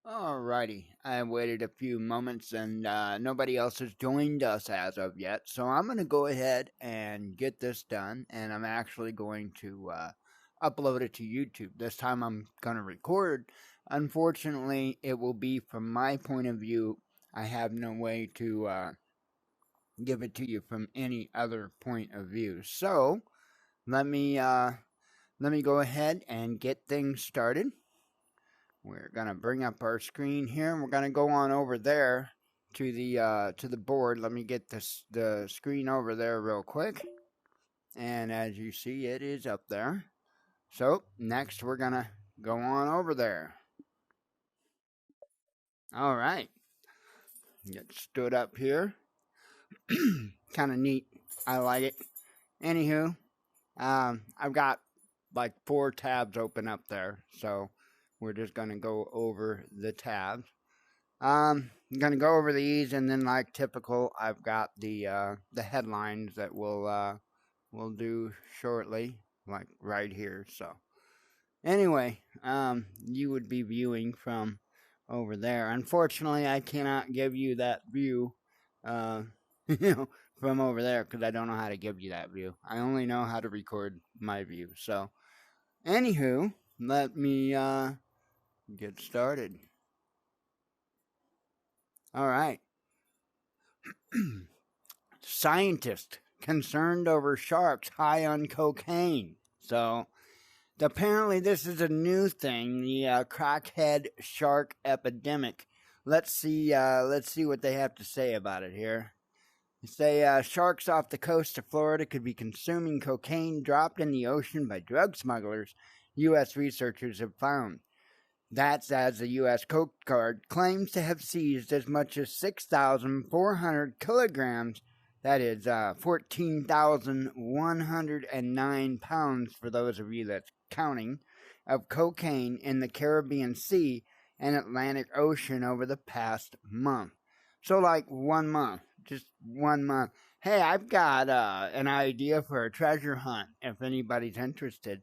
Alrighty, I waited a few moments and nobody else has joined us as of yet, so I'm going to go ahead and get this done, and I'm actually going to upload it to YouTube. This time I'm going to record. Unfortunately, it will be from my point of view. I have no way to give it to you from any other point of view. So let me go ahead and get things started. We're going to bring up our screen here, and we're going to go on over there to the board. Let me get the screen over there real quick. And as you see, it is up there. So next we're going to go on over there. All right. Get stood up here. Kind of neat. I like it. Anywho, I've got like 4 tabs open up there, so we're just going to go over the tabs. I'm going to go over these, and then like typical, I've got the headlines that we'll do shortly, like right here. So anyway, you would be viewing from over there. Unfortunately, I cannot give you that view, from over there, because I don't know how to give you that view. I only know how to record my view. So anywho, let me get started. All right. Scientists concerned over sharks high on cocaine. So apparently this is a new thing, the crackhead shark epidemic. Let's see what they have to say about it here. They say sharks off the coast of Florida could be consuming cocaine dropped in the ocean by drug smugglers, U.S. researchers have found. That's as the U.S. Coast Guard claims to have seized as much as 6,400 kilograms, that is 14,109 pounds for those of you that's counting, of cocaine in the Caribbean Sea and Atlantic Ocean over the past month. So like 1 month, just 1 month. Hey, I've got an idea for a treasure hunt if anybody's interested.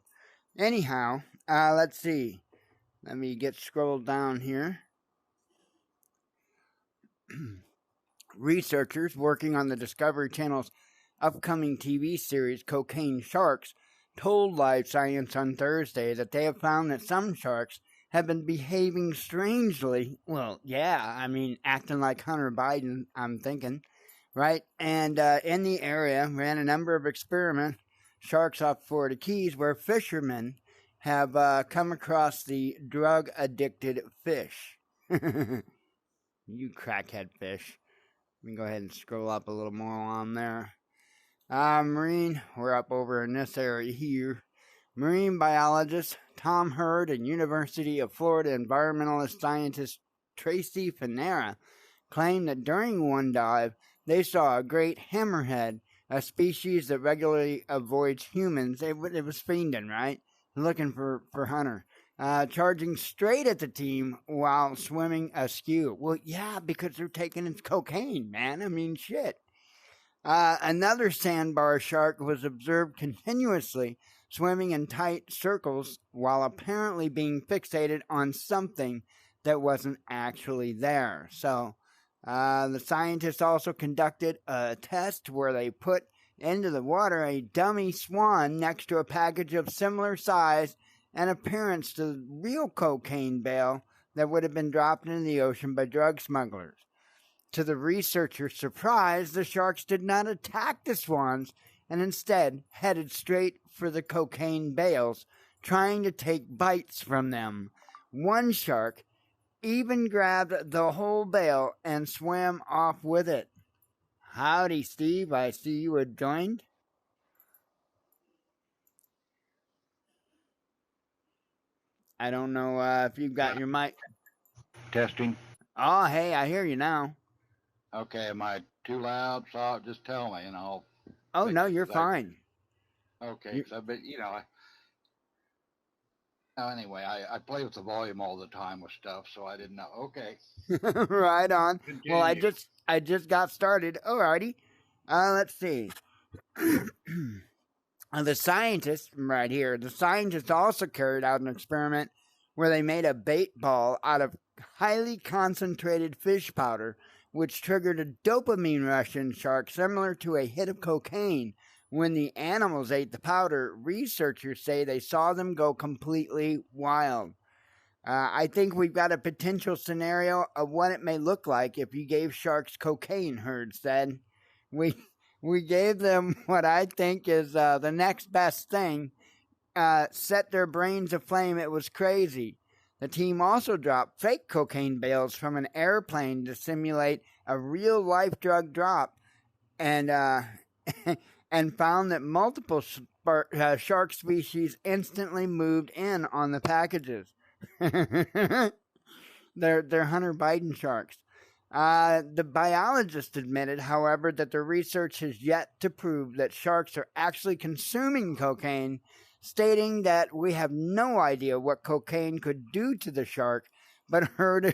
Anyhow, let's see. Let me get scrolled down here. Researchers working on the Discovery Channel's upcoming TV series Cocaine Sharks told Live Science on Thursday that they have found that some sharks have been behaving strangely. Well, yeah, I mean, acting like Hunter Biden, I'm thinking, right? And in the area, ran a number of experiments, sharks off Florida Keys, where fishermen have come across the drug-addicted fish. You crackhead fish. Let me go ahead and scroll up a little more on there. Marine, we're up over in this area here. Marine biologist Tom Hurd and University of Florida environmentalist scientist Tracy Fanera claimed that during one dive, they saw a great hammerhead, a species that regularly avoids humans. It was fiending, right? Looking for Hunter, charging straight at the team while swimming askew. Well, yeah, because they're taking his cocaine, man. I mean, shit. Another sandbar shark was observed continuously swimming in tight circles while apparently being fixated on something that wasn't actually there. So, the scientists also conducted a test where they put into the water a dummy swan next to a package of similar size and appearance to the real cocaine bale that would have been dropped into the ocean by drug smugglers. To the researchers' surprise, the sharks did not attack the swans and instead headed straight for the cocaine bales, trying to take bites from them. One shark even grabbed the whole bale and swam off with it. Howdy, Steve. I see you had joined. I don't know if you've got your mic. Testing. Oh, hey, I hear you now. Okay, am I too loud? So just tell me, and I'll. Oh, no, you're fine. Okay, but anyway, I play with the volume all the time with stuff, so I didn't know. Okay. Right on. Continue. Well, I just got started. Alrighty. Let's see. The scientists also carried out an experiment where they made a bait ball out of highly concentrated fish powder, which triggered a dopamine rush in sharks similar to a hit of cocaine. When the animals ate the powder, researchers say they saw them go completely wild. I think we've got a potential scenario of what it may look like if you gave sharks cocaine, Herd said. We, we gave them what I think is the next best thing, set their brains aflame. It was crazy. The team also dropped fake cocaine bales from an airplane to simulate a real-life drug drop, and and found that multiple shark species instantly moved in on the packages. They're Hunter Biden sharks. The biologist admitted, however, that the research has yet to prove that sharks are actually consuming cocaine, stating that we have no idea what cocaine could do to the shark, but Heard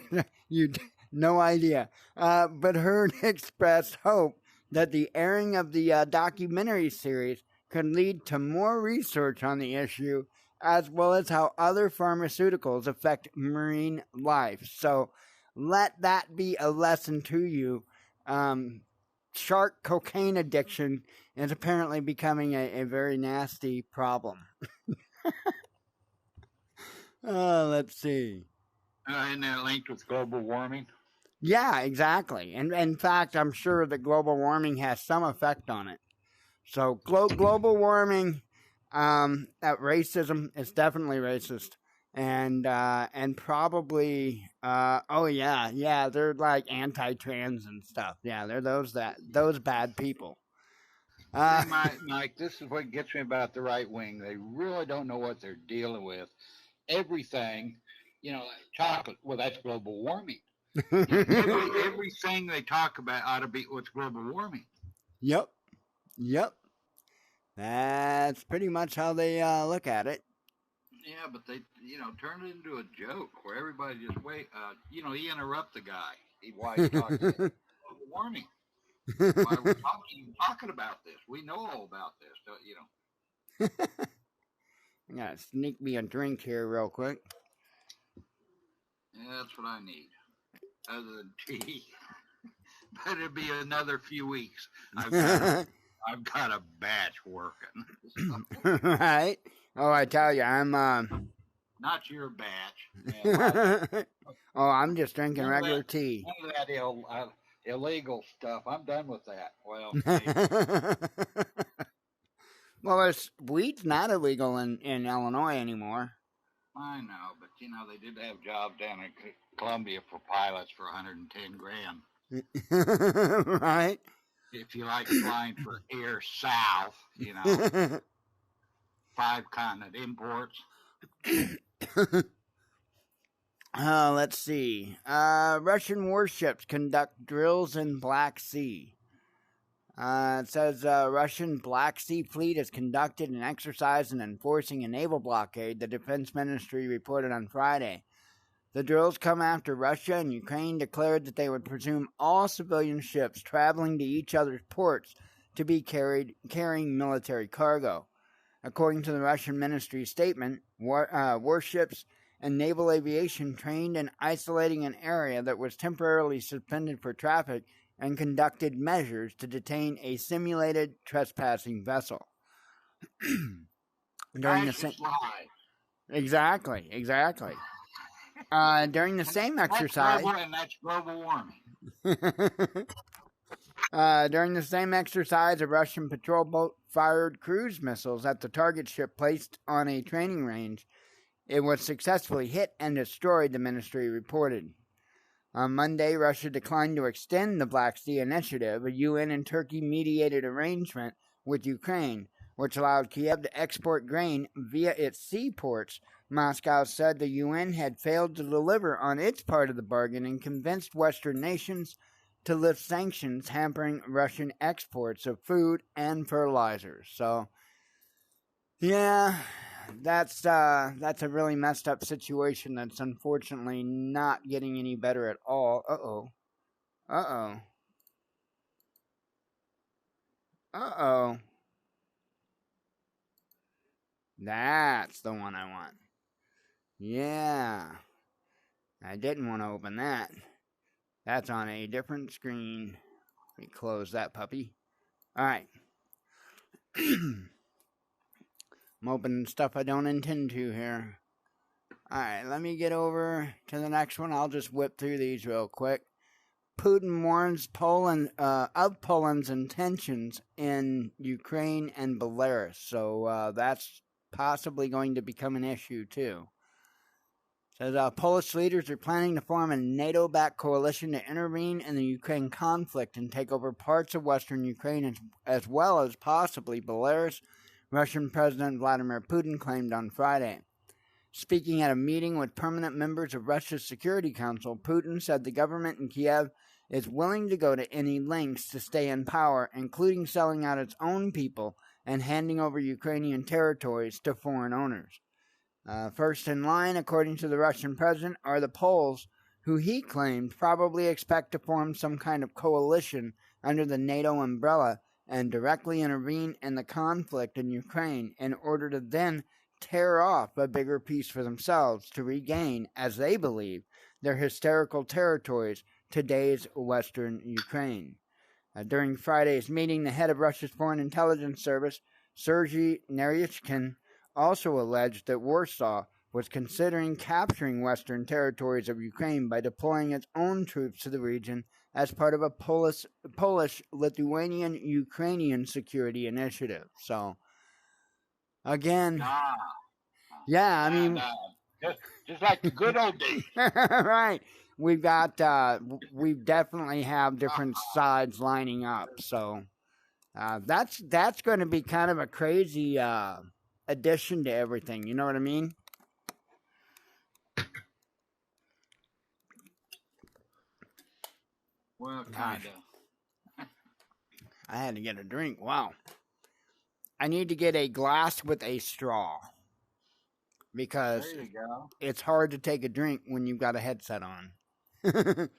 no idea. But Heard expressed hope that the airing of the documentary series could lead to more research on the issue, as well as how other pharmaceuticals affect marine life. So let that be a lesson to you. Shark cocaine addiction is apparently becoming a very nasty problem. Let's see. Isn't that linked with global warming? Yeah, exactly. And in fact, I'm sure that global warming has some effect on it. So global warming, racism is definitely racist, and probably they're like anti-trans and stuff. Yeah, they're those bad people. See, Mike, this is what gets me about the right wing. They really don't know what they're dealing with. Everything, like chocolate. Well, that's global warming. Everything they talk about ought to be what's global warming. Yep. That's pretty much how they look at it. Yeah, but they, turn it into a joke where everybody just wait. He interrupt the guy while he's talking about global warming. Why are we talking about this? We know all about this, I gotta sneak me a drink here real quick. Yeah, that's what I need. Other than tea. But it'll be another few weeks. I've got a batch working. So. Right? Oh, I tell you, I'm not your batch. I'm just drinking regular tea. None of that illegal stuff. I'm done with that. Well, well, weed's not illegal in Illinois anymore. I know, but they did have jobs down in Columbia for pilots for $110,000. Right? If you like flying for Air South, 5-continent imports. Let's see. Russian warships conduct drills in Black Sea. It says Russian Black Sea Fleet has conducted an exercise in enforcing a naval blockade, the Defense Ministry reported on Friday. The drills come after Russia and Ukraine declared that they would presume all civilian ships traveling to each other's ports to be carrying military cargo. According to the Russian ministry statement, warships and naval aviation trained in isolating an area that was temporarily suspended for traffic and conducted measures to detain a simulated trespassing vessel. Exactly. During the same exercise, that's global warming. During the same exercise, a Russian patrol boat fired cruise missiles at the target ship placed on a training range. It was successfully hit and destroyed, the ministry reported. On Monday, Russia declined to extend the Black Sea Initiative, a UN and Turkey-mediated arrangement with Ukraine, which allowed Kiev to export grain via its seaports. Moscow said the UN had failed to deliver on its part of the bargain and convinced Western nations to lift sanctions hampering Russian exports of food and fertilizers. So, yeah, that's a really messed up situation that's unfortunately not getting any better at all. Uh-oh. That's the one I want. Yeah. I didn't want to open that. That's on a different screen. Let me close that puppy. All right. I'm opening stuff I don't intend to here. All right, let me get over to the next one. I'll just whip through these real quick. Putin warns Poland of Poland's intentions in Ukraine and Belarus. So that's possibly going to become an issue too. Says Polish leaders are planning to form a NATO-backed coalition to intervene in the Ukraine conflict and take over parts of western Ukraine as well as possibly Belarus, Russian President Vladimir Putin claimed on Friday. Speaking at a meeting with permanent members of Russia's Security Council, Putin said the government in Kiev is willing to go to any lengths to stay in power, including selling out its own people and handing over Ukrainian territories to foreign owners. First in line, according to the Russian president, are the Poles, who he claimed probably expect to form some kind of coalition under the NATO umbrella and directly intervene in the conflict in Ukraine in order to then tear off a bigger piece for themselves to regain, as they believe, their historical territories, today's western Ukraine. During Friday's meeting, the head of Russia's Foreign Intelligence Service, Sergei Naryshkin, also alleged that Warsaw was considering capturing western territories of Ukraine by deploying its own troops to the region as part of a Polish-Lithuanian-Ukrainian security initiative. So, again, yeah, I mean, just like the good old days. Right. We definitely have different sides lining up. So that's going to be kind of a crazy addition to everything. You know what I mean? Well, kind of. I had to get a drink. Wow. I need to get a glass with a straw because there you go. It's hard to take a drink when you've got a headset on. Get one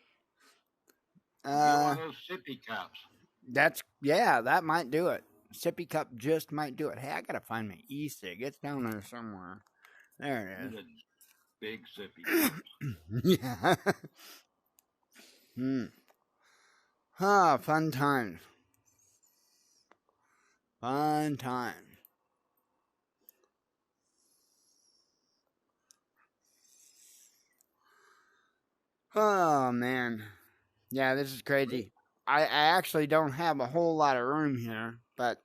of those sippy cups. That might do it. Sippy cup just might do it. Hey, I gotta find my e-cig. It's down there somewhere. There it is. Big sippy cups. Yeah. Fun times. Fun times. Oh, man. Yeah, this is crazy. I actually don't have a whole lot of room here, but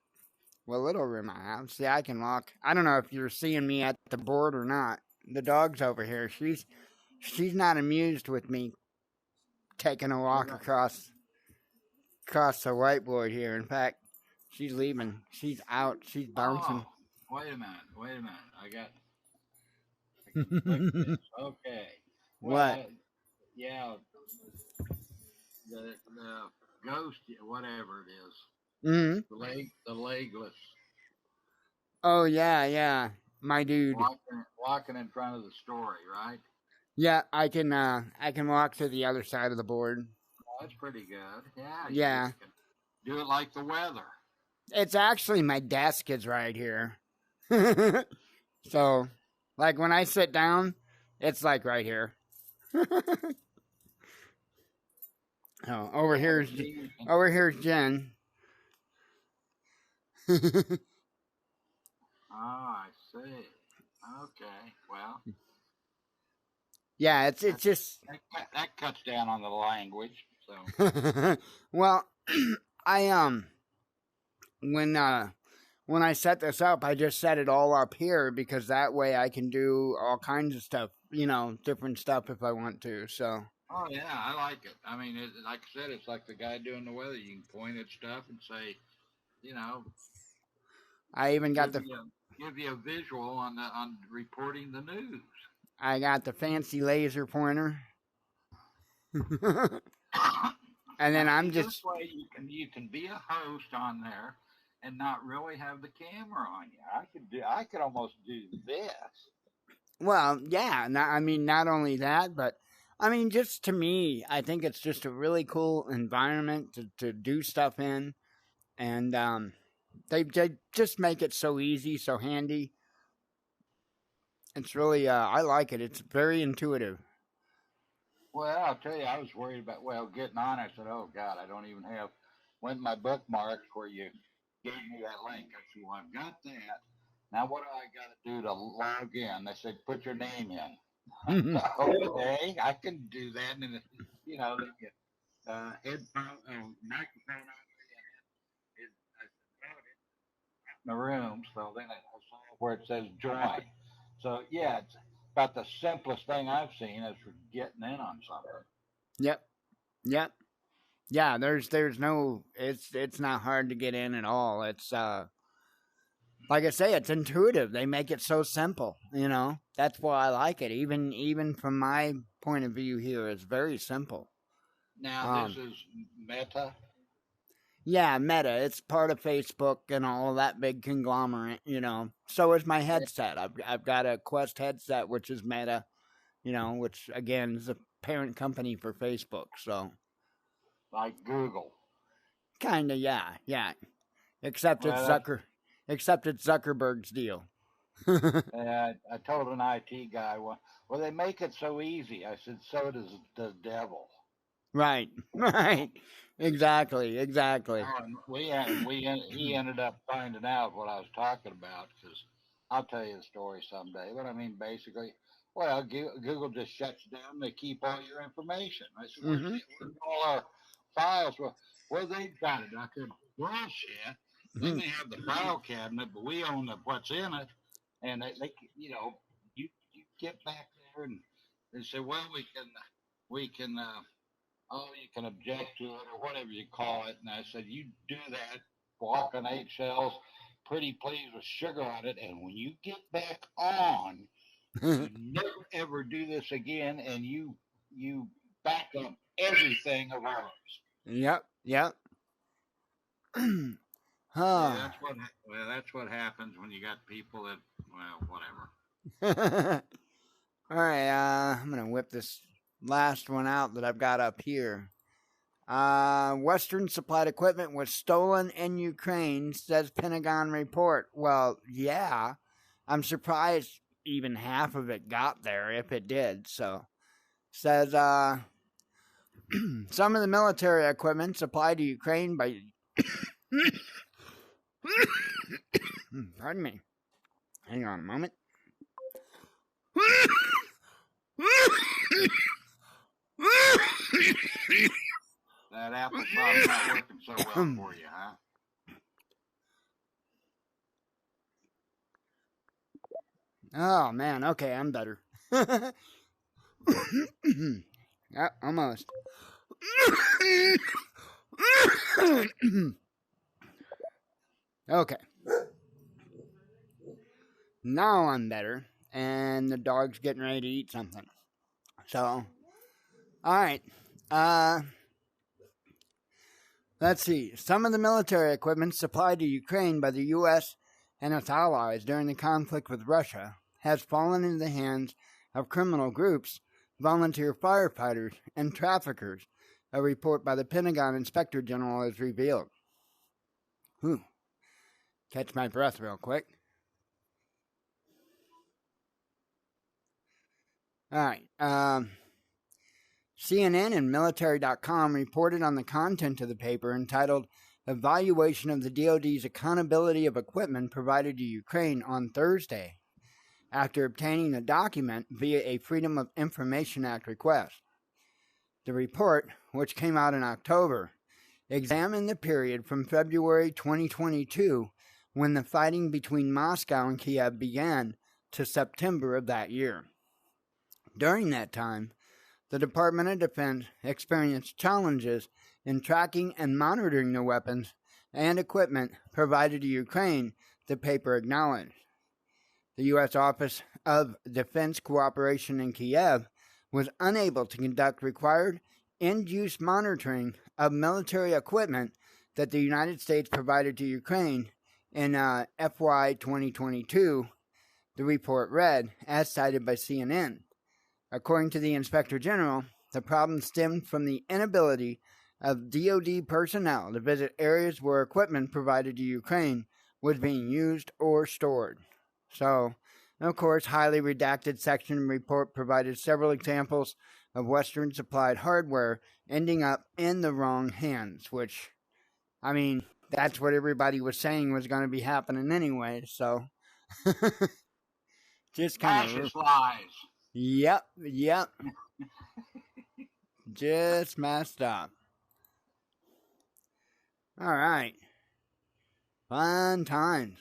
what little room I have. See, I can walk. I don't know if you're seeing me at the board or not. The dog's over here. She's not amused with me taking a walk across the whiteboard here. In fact, she's leaving. She's out. She's bouncing. Oh, wait a minute. I got okay. Well, What? Yeah. The ghost, whatever it is. Mm-hmm. The legless. Oh yeah, my dude. Walking in front of the story, right? Yeah, I can walk to the other side of the board. Oh, that's pretty good. Yeah. Yeah. Do it like the weather. It's actually my desk is right here. So, like when I sit down, it's like right here. Oh, over here's Jen. I see. Okay, well. Yeah, it's just that cuts down on the language. So. Well, I when I set this up, I just set it all up here because that way I can do all kinds of stuff, different stuff if I want to. So. Oh yeah, I like it. I mean, like I said, it's like the guy doing the weather. You can point at stuff and say, I even got give you a visual on reporting the news. I got the fancy laser pointer, and then I'm just this way you can be a host on there and not really have the camera on you. I could almost do this. Well, yeah. Not only that, but. I mean, just to me, I think it's just a really cool environment to do stuff in. And they just make it so easy, so handy. It's really, I like it. It's very intuitive. Well, I'll tell you, I was worried about, getting on. I said, oh, God, I don't even have, went my bookmarks where you gave me that link. I said, well, I've got that. Now, what do I got to do to log in? They said, put your name in. Okay, I can do that. And, they get headphone, microphone on it. I said, oh, it's in the room. So then I saw where it says join. So, yeah, it's about the simplest thing I've seen is for getting in on something. Yep. Yep. Yeah, there's no it's not hard to get in at all. It's like I say, it's intuitive. They make it so simple, That's why I like it. Even from my point of view here, it's very simple. Now this is Meta. Yeah, Meta. It's part of Facebook and all of that big conglomerate, So is my headset. I've got a Quest headset, which is Meta, which again is a parent company for Facebook. So, like Google. Kinda, yeah. Except it's Zuckerberg's deal. I told an IT guy, well, they make it so easy. I said, so does the devil. Right. Exactly. He ended up finding out what I was talking about, because I'll tell you the story someday. But I mean, basically, Google just shuts down. They keep all your information. I said, where's all our files? Well, they got it. I said, bullshit. They may have the file cabinet, but we own what's in it. And they you get back there and they say, well, we can you can object to it or whatever you call it. And I said, you do that, walk on eggshells, pretty please with sugar on it. And when you get back on, you never ever do this again. And you back up everything of ours. Yep. Yeah, that's what happens when you got people that, whatever. All right, I'm gonna whip this last one out that I've got up here. Western supplied equipment was stolen in Ukraine, says Pentagon report. Well, yeah, I'm surprised even half of it got there, if it did. So, says some of the military equipment supplied to Ukraine by pardon me. Hang on a moment. That apple probably not working so well for you, huh? Oh, man. Okay, I'm better. Yeah, almost. Okay. Now I'm better, and the dog's getting ready to eat something. So, all right. Let's see. Some of the military equipment supplied to Ukraine by the U.S. and its allies during the conflict with Russia has fallen into the hands of criminal groups, volunteer firefighters, and traffickers, a report by the Pentagon Inspector General has revealed. Catch my breath real quick. All right. CNN and military.com reported on the content of the paper entitled Evaluation of the DoD's Accountability of Equipment Provided to Ukraine on Thursday, after obtaining the document via a Freedom of Information Act request. The report, which came out in October, examined the period from February 2022, when the fighting between Moscow and Kiev began, to September of that year. During that time, the Department of Defense experienced challenges in tracking and monitoring the weapons and equipment provided to Ukraine, the paper acknowledged. The U.S. Office of Defense Cooperation in Kiev was unable to conduct required end-use monitoring of military equipment that the United States provided to Ukraine in FY 2022, the report read, as cited by CNN. According to the Inspector General, the problem stemmed from the inability of DoD personnel to visit areas where equipment provided to Ukraine was being used or stored. So, of course, highly redacted section report provided several examples of Western supplied hardware ending up in the wrong hands, which, I mean, that's what everybody was saying was going to be happening anyway, so just kind of. Fascist lies. Yep. Just messed up. All right. Fun times.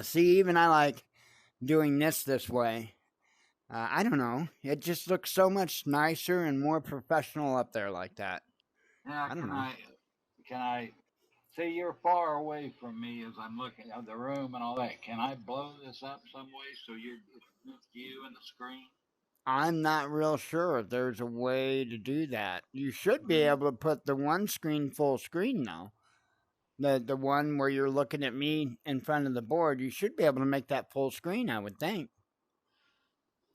See, even I like doing this way. I don't know. It just looks so much nicer and more professional up there like that. Now, I don't know. Can I see you're far away from me as I'm looking at the room and all that? Can I blow this up some way so it's just you and the screen? I'm not real sure if there's a way to do that. You should be able to put the one screen full screen though. The one where you're looking at me in front of the board, you should be able to make that full screen, I would think.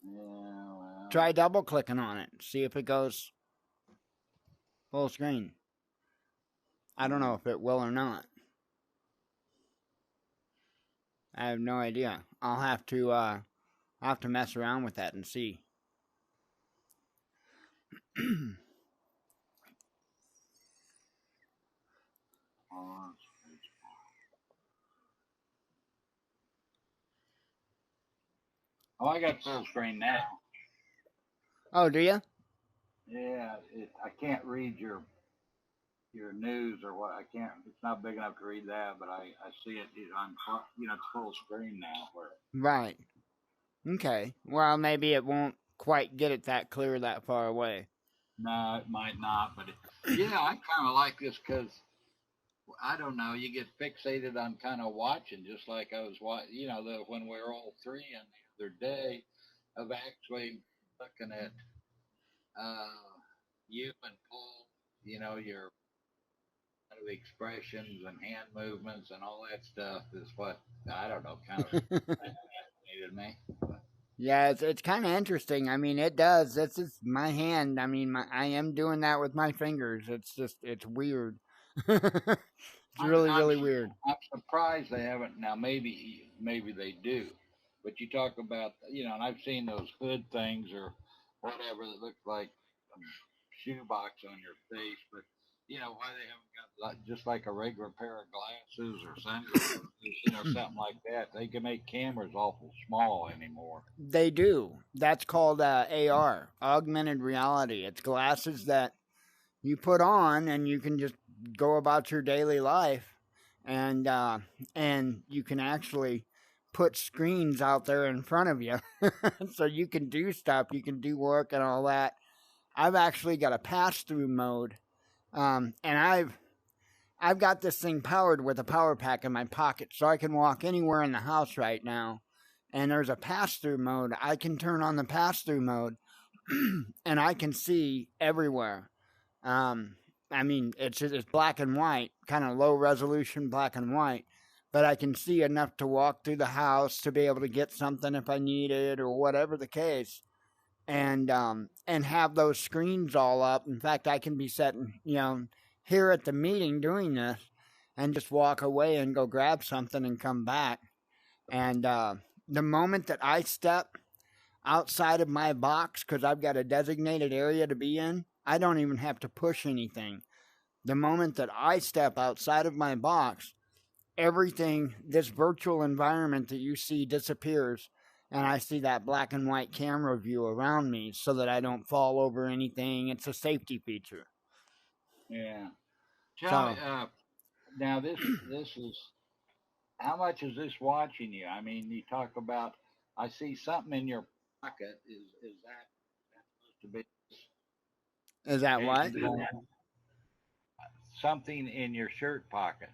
Yeah, well. Try double clicking on it. See if it goes full screen. I don't know if it will or not. I have no idea. I'll have to mess around with that and see. Oh, I got full screen now. Oh, do you? Yeah, I can't read your news or what. I can't. It's not big enough to read that, but I see it. It's full screen now. Right. Okay. Well, maybe it won't quite get it that clear that far away. No, it might not. But yeah, I kind of like this because I don't know. You get fixated on kind of watching, just like I was watching. When we were all three and the other day, of actually looking at you and Paul. Your kind of expressions and hand movements and all that stuff is what I don't know, kind of fascinated me. Yeah, it's kind of interesting. I mean, it does. This is my hand. I mean, I am doing that with my fingers. It's weird. It's really weird. I'm surprised they haven't. Now, maybe they do. But you talk about, and I've seen those hood things or whatever that looks like a shoebox on your face, but why they haven't got just like a regular pair of glasses or sunglasses, something like that. They can make cameras awful small anymore. They do. That's called AR, augmented reality. It's glasses that you put on and you can just go about your daily life, and you can actually put screens out there in front of you, so you can do stuff. You can do work and all that. I've actually got a pass-through mode. And I've got this thing powered with a power pack in my pocket, so I can walk anywhere in the house right now. And there's a pass-through mode. I can turn on the pass-through mode, and I can see everywhere. I mean, it's black and white, kind of low resolution black and white, but I can see enough to walk through the house to be able to get something if I need it or whatever the case. And have those screens all up. In fact, I can be sitting, here at the meeting doing this and just walk away and go grab something and come back. And the moment that I step outside of my box, because I've got a designated area to be in, I don't even have to push anything. The moment that I step outside of my box, everything, this virtual environment that you see disappears. And I see that black and white camera view around me so that I don't fall over anything. It's a safety feature. Yeah. Tell me, now this is, how much is this watching you? I mean, you talk about, I see something in your pocket. Is that supposed to be? Is that what? Something in your shirt pocket.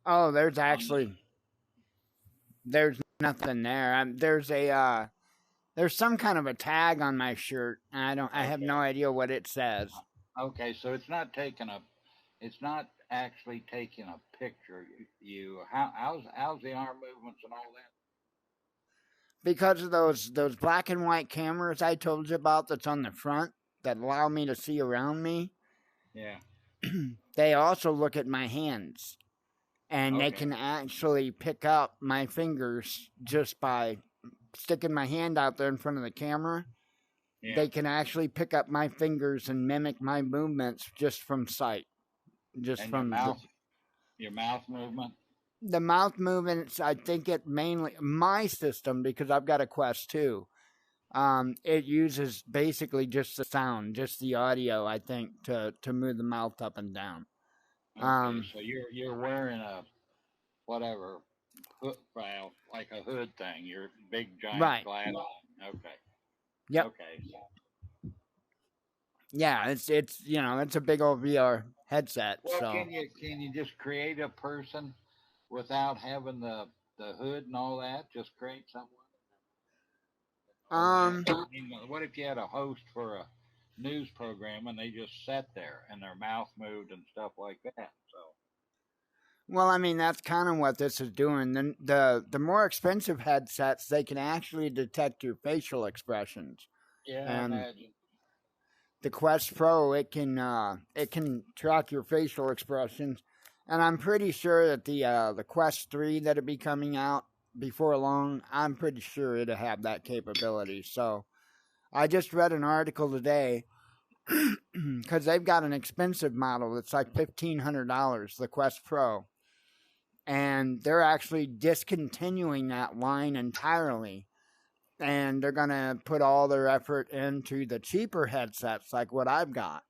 Oh, there's nothing there. There's some kind of a tag on my shirt. I have no idea what it says. Okay, so it's not actually taking a picture. How's the arm movements and all that? Because of those black and white cameras I told you about that's on the front that allow me to see around me. Yeah. They also look at my hands. And they can actually pick up my fingers just by sticking my hand out there in front of the camera, they can actually pick up my fingers and mimic my movements just from sight. Just and from your mouth movement. The mouth movements, I think it mainly, my system, because I've got a Quest 2, it uses basically just the sound, just the audio, I think, to move the mouth up and down. Okay, so you're wearing a whatever hood, well, like a hood thing. Your big giant glass. Okay. Yep. Okay. Yeah, it's it's a big old VR headset. Well, so can you just create a person without having the hood and all that? Just create someone. What if you had a host for a news program and they just sat there and their mouth moved and stuff like that? So. Well, I mean, that's kind of what this is doing. The more expensive headsets, they can actually detect your facial expressions. Yeah, I imagine. The Quest Pro, it can track your facial expressions, and I'm pretty sure that the Quest 3 that'll be coming out before long, I'm pretty sure it'll have that capability. So, I just read an article today because they've got an expensive model that's like $1,500, the Quest Pro, and they're actually discontinuing that line entirely. And they're going to put all their effort into the cheaper headsets like what I've got.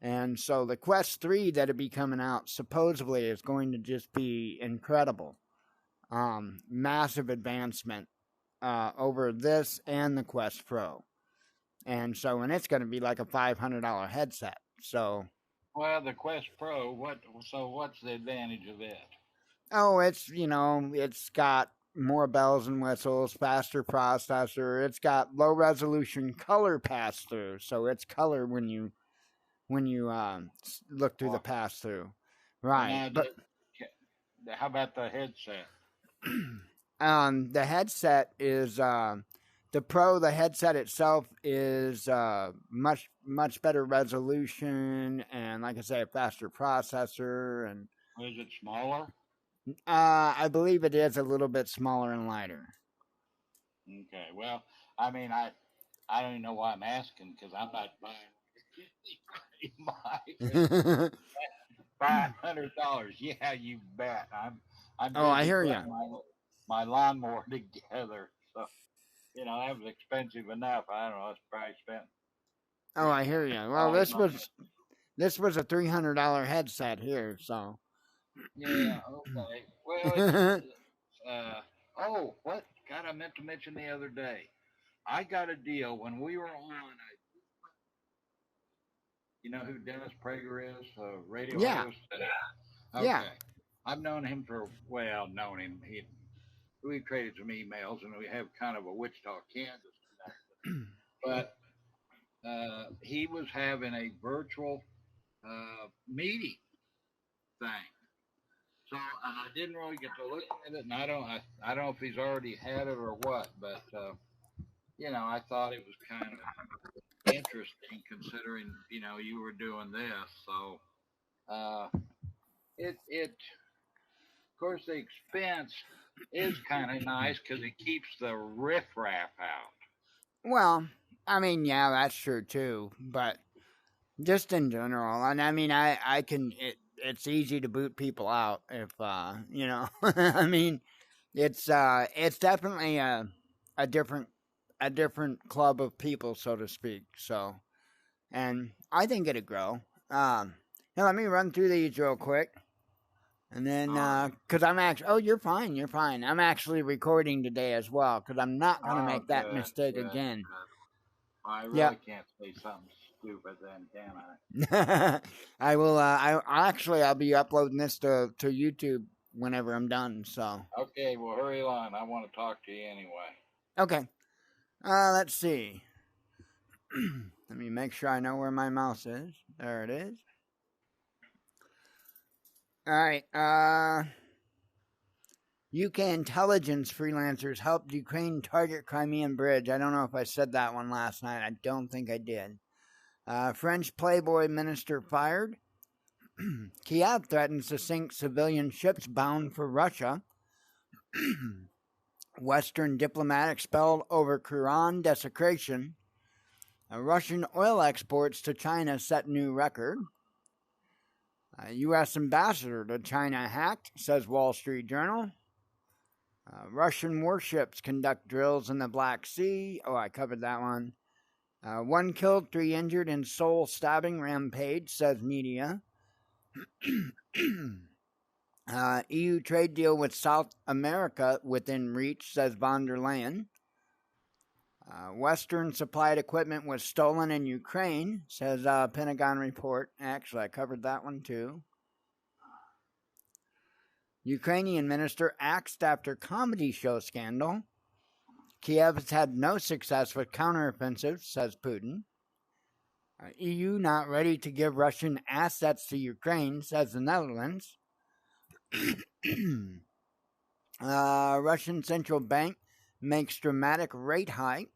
And so the Quest 3 that'll be coming out supposedly is going to just be incredible. Massive advancement over this and the Quest Pro. And so, and it's going to be like a $500 headset. So, well, the Quest Pro, what's the advantage of it? Oh, it's got more bells and whistles, faster processor. It's got low resolution color pass through, so it's color when you look through the pass through, right? But how about the headset? The headset is the Pro. The headset itself is much better resolution, and like I say, a faster processor. And is it smaller? I believe it is a little bit smaller and lighter. Okay. Well, I mean, I don't even know why I'm asking because I'm not buying $500. Yeah, you bet. I'm I hear you. My lawnmower together, so that was expensive enough. I don't know. It's probably spent. Oh, I hear you. Well, this was a $300 headset here, so. Yeah. Okay. Well, what? God, I meant to mention the other day. I got a deal when we were on. You know who Dennis Prager is? Radio host. Okay. Yeah. I've known him known him. We traded some emails, and we have kind of a Wichita, Kansas connection. But he was having a virtual meeting thing. So I didn't really get to look at it, and I don't know if he's already had it or what, but I thought it was kind of interesting considering you were doing this. So it of course the expense is kind of nice because it keeps the riffraff out. Well, I mean, yeah, that's true too, but just in general, and I mean, I can. It's easy to boot people out if I mean, it's definitely a different club of people, so to speak. So, and I think it'd grow. Now let me run through these real quick, and then because I'm actually. Oh, you're fine. You're fine. I'm actually recording today as well because I'm not going to make that mistake again. I really can't say something stupid then, can I? I will. I'll be uploading this to YouTube whenever I'm done. So. Okay, well, hurry on. I want to talk to you anyway. Okay. Let's see. Let me make sure I know where my mouse is. There it is. All right. UK intelligence freelancers helped Ukraine target Crimean bridge. I don't know if I said that one last night. I don't think I did. French Playboy minister fired. Kiev threatens to sink civilian ships bound for Russia. Western diplomat expelled over Quran desecration. Russian oil exports to China set new record. U.S. ambassador to China hacked, says Wall Street Journal. Russian warships conduct drills in the Black Sea. Oh, I covered that one. 1 killed, 3 injured in Seoul stabbing rampage, says media. EU trade deal with South America within reach, says von der Leyen. Western supplied equipment was stolen in Ukraine, says Pentagon report. Actually, I covered that one too. Ukrainian minister axed after comedy show scandal. Kiev has had no success with counteroffensives, says Putin. EU not ready to give Russian assets to Ukraine, says the Netherlands. Russian central bank makes dramatic rate hike.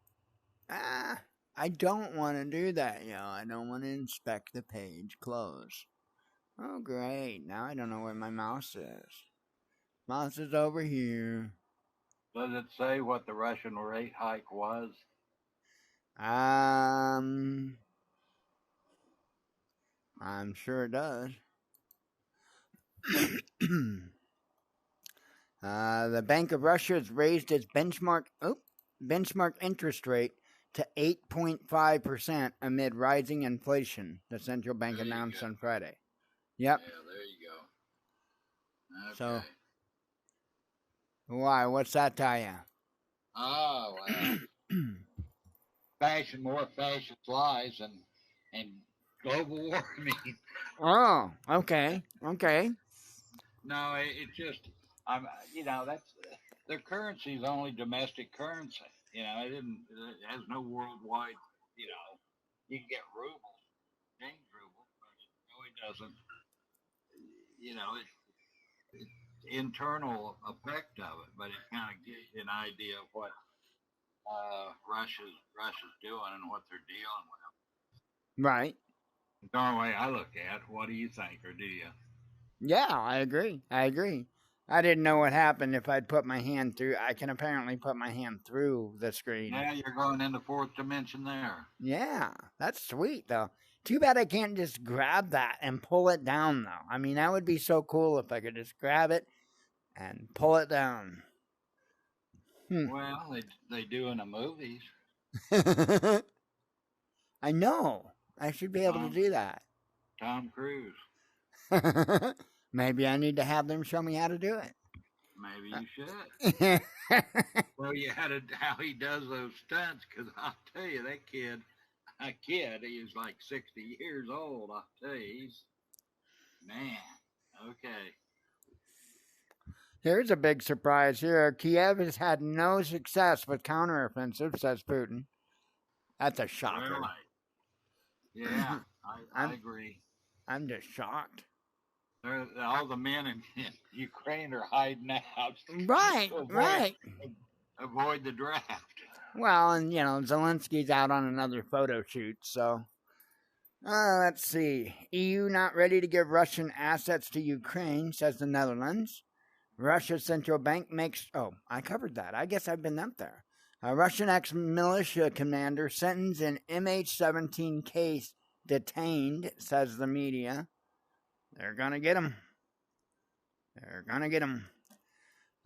I don't want to do that, I don't want to inspect the page. Close. Oh, great. Now I don't know where my mouse is. Mouse is over here. Does it say what the Russian rate hike was? I'm sure it does. The Bank of Russia has raised its benchmark interest rate to 8.5% amid rising inflation, the central bank announced on Friday. Yep. Yeah, there you go. Okay. So, why? What's that tell you? Oh, well. More fascist lies and global warming. Oh, okay. No, it's just, that's, their currency is only domestic currency. It has no worldwide, you can get rubles, change rubles, but it doesn't, it's internal effect of it, but it kind of gives you an idea of what Russia's doing and what they're dealing with. Right. The only way I look at it. What do you think, or do you? Yeah, I agree. I didn't know what happened if I'd put my hand through. I can apparently put my hand through the screen. Yeah, you're going into fourth dimension there. Yeah, that's sweet, though. Too bad I can't just grab that and pull it down, though. I mean, that would be so cool if I could just grab it and pull it down. Well, they do in the movies. I know. I should be able to do that. Tom Cruise. Maybe I need to have them show me how to do it. Maybe you should. Well, how he does those stunts, because I'll tell you, that kid, he's like 60 years old. I'll tell you, man, okay. Here's a big surprise here. Kiev has had no success with counteroffensive, says Putin. That's a shocker. Really? Yeah, I agree. I'm just shocked. All the men in Ukraine are hiding out. Right. Avoid the draft. Well, and, Zelensky's out on another photo shoot, so. Let's see. EU not ready to give Russian assets to Ukraine, says the Netherlands. Russia's central bank makes... Oh, I covered that. I guess I've been up there. A Russian ex-militia commander sentenced in MH17 case detained, says the media. They're gonna get him.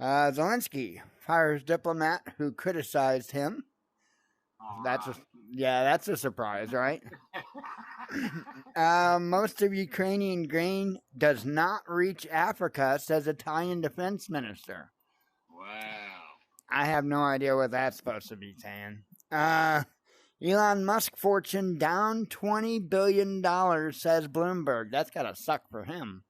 Zelensky fires diplomat who criticized him. That's a surprise, right? Most of Ukrainian grain does not reach Africa, says Italian defense minister. Wow. I have no idea what that's supposed to be saying. Elon Musk fortune down $20 billion, says Bloomberg. That's gotta suck for him.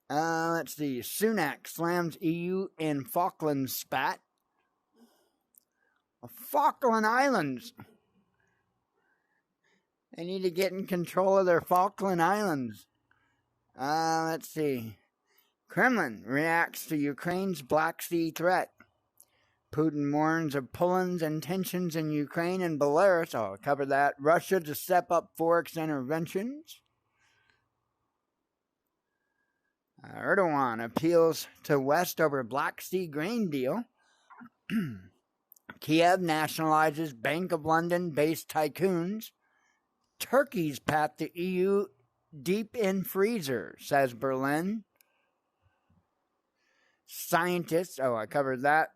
Let's see. Sunak slams EU in Falkland spat. Falkland Islands. They need to get in control of their Falkland Islands. Let's see. Kremlin reacts to Ukraine's Black Sea threat. Putin warns of Poland's intentions in Ukraine and Belarus. Oh, I'll cover that. Russia to step up forex interventions. Erdogan appeals to West over Black Sea grain deal. Kiev nationalizes Bank of London-based tycoons. Turkey's path to EU deep in freezer, says Berlin. Scientists, I covered that.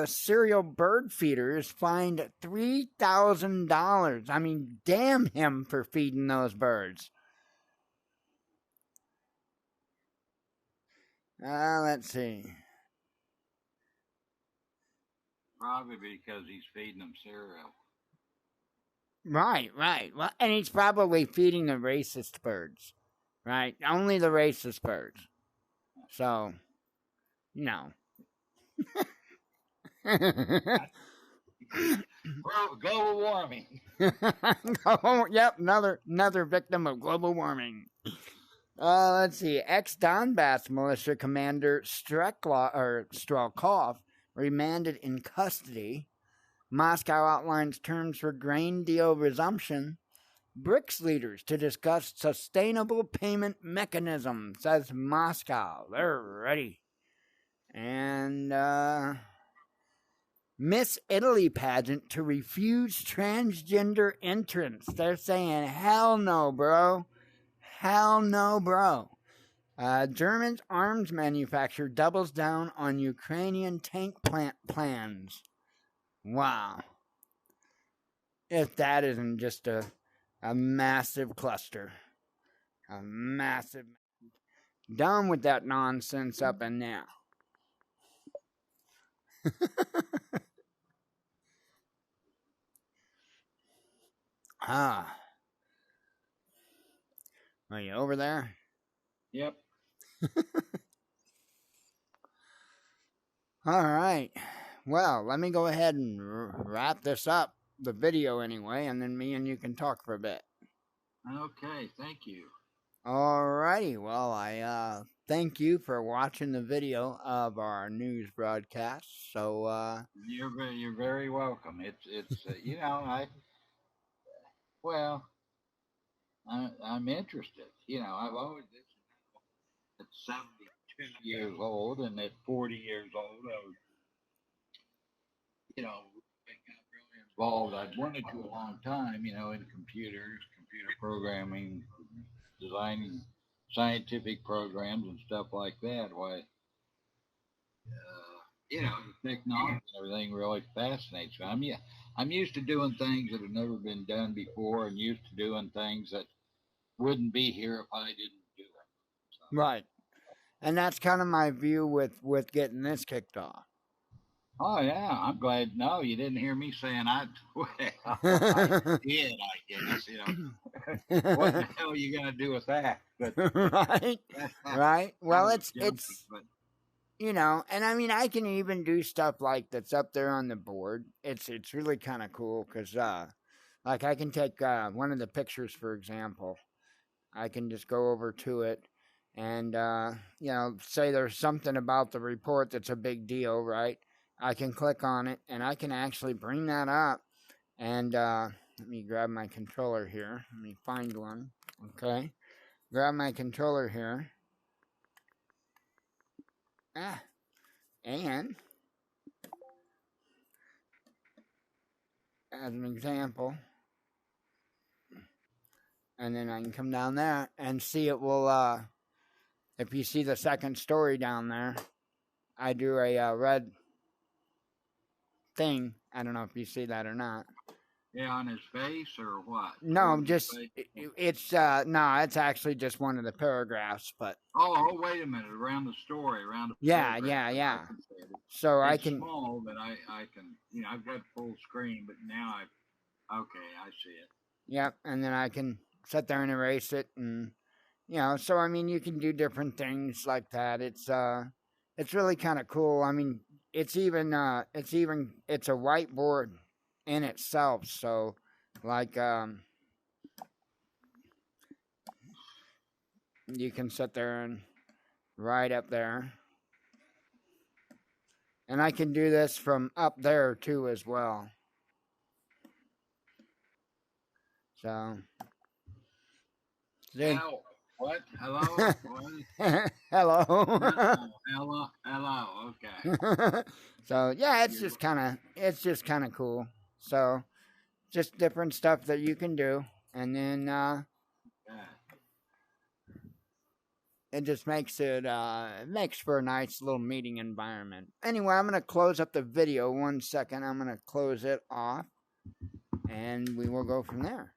Serial bird feeders fined $3,000. I mean, damn him for feeding those birds. Let's see. Probably because he's feeding them cereal. Right. Well, and he's probably feeding the racist birds, right? Only the racist birds. So, no. Global warming. Yep, another victim of global warming. Let's see. Ex-Donbass militia commander Strelkov remanded in custody. Moscow outlines terms for grain deal resumption. BRICS leaders to discuss sustainable payment mechanism, says Moscow. They're ready. And Miss Italy pageant to refuse transgender entrance. They're saying, hell no, bro. Hell no, bro. German's arms manufacturer doubles down on Ukrainian tank plant plans. Wow. If that isn't just a massive cluster. A massive. Done with that nonsense up in there. Are you over there? Yep. All right. Well, let me go ahead and wrap this up, the video anyway, and then me and you can talk for a bit. Okay, thank you. All righty. Well, I thank you for watching the video of our news broadcast. So you're very welcome. It's you know I'm interested. You know, I've always at 72 years old and at 40 years old I was got really involved. I'd wanted to a long time, in computers, computer programming, designing scientific programs and stuff like that. Why, the technology and everything really fascinates me. I'm used to doing things that have never been done before, and used to doing things that wouldn't be here if I didn't do it. So. Right, and that's kind of my view with getting this kicked off. Oh yeah, I'm glad. No, you didn't hear me saying I. Well, I did, I guess. What the hell are you gonna do with that? But, right. Well, it's but, and I mean, I can even do stuff like that's up there on the board. It's really kind of cool because, like, I can take one of the pictures, for example. I can just go over to it and, say there's something about the report that's a big deal, right? I can click on it, and I can actually bring that up. And let me grab my controller here. Let me find one. Okay. Grab my controller here. And as an example, and then I can come down there and see it will, if you see the second story down there, I drew a red thing. I don't know if you see that or not. Yeah, on his face or what? No, just it's it's actually just one of the paragraphs. But oh, wait a minute, around the story, around the yeah. So it's I can small, but I can I've got full screen, but now I see it. Yep, and then I can sit there and erase it, and so I mean you can do different things like that. It's really kind of cool. I mean it's a whiteboard in itself, so like you can sit there and write up there, and I can do this from up there too as well. So now What? Hello? What? Hello. Hello. Okay. So yeah, it's just kind of cool. So just different stuff that you can do, and then Yeah. it just makes makes for a nice little meeting environment. Anyway, I'm gonna close up the video 1 second. I'm gonna close it off, and we will go from there.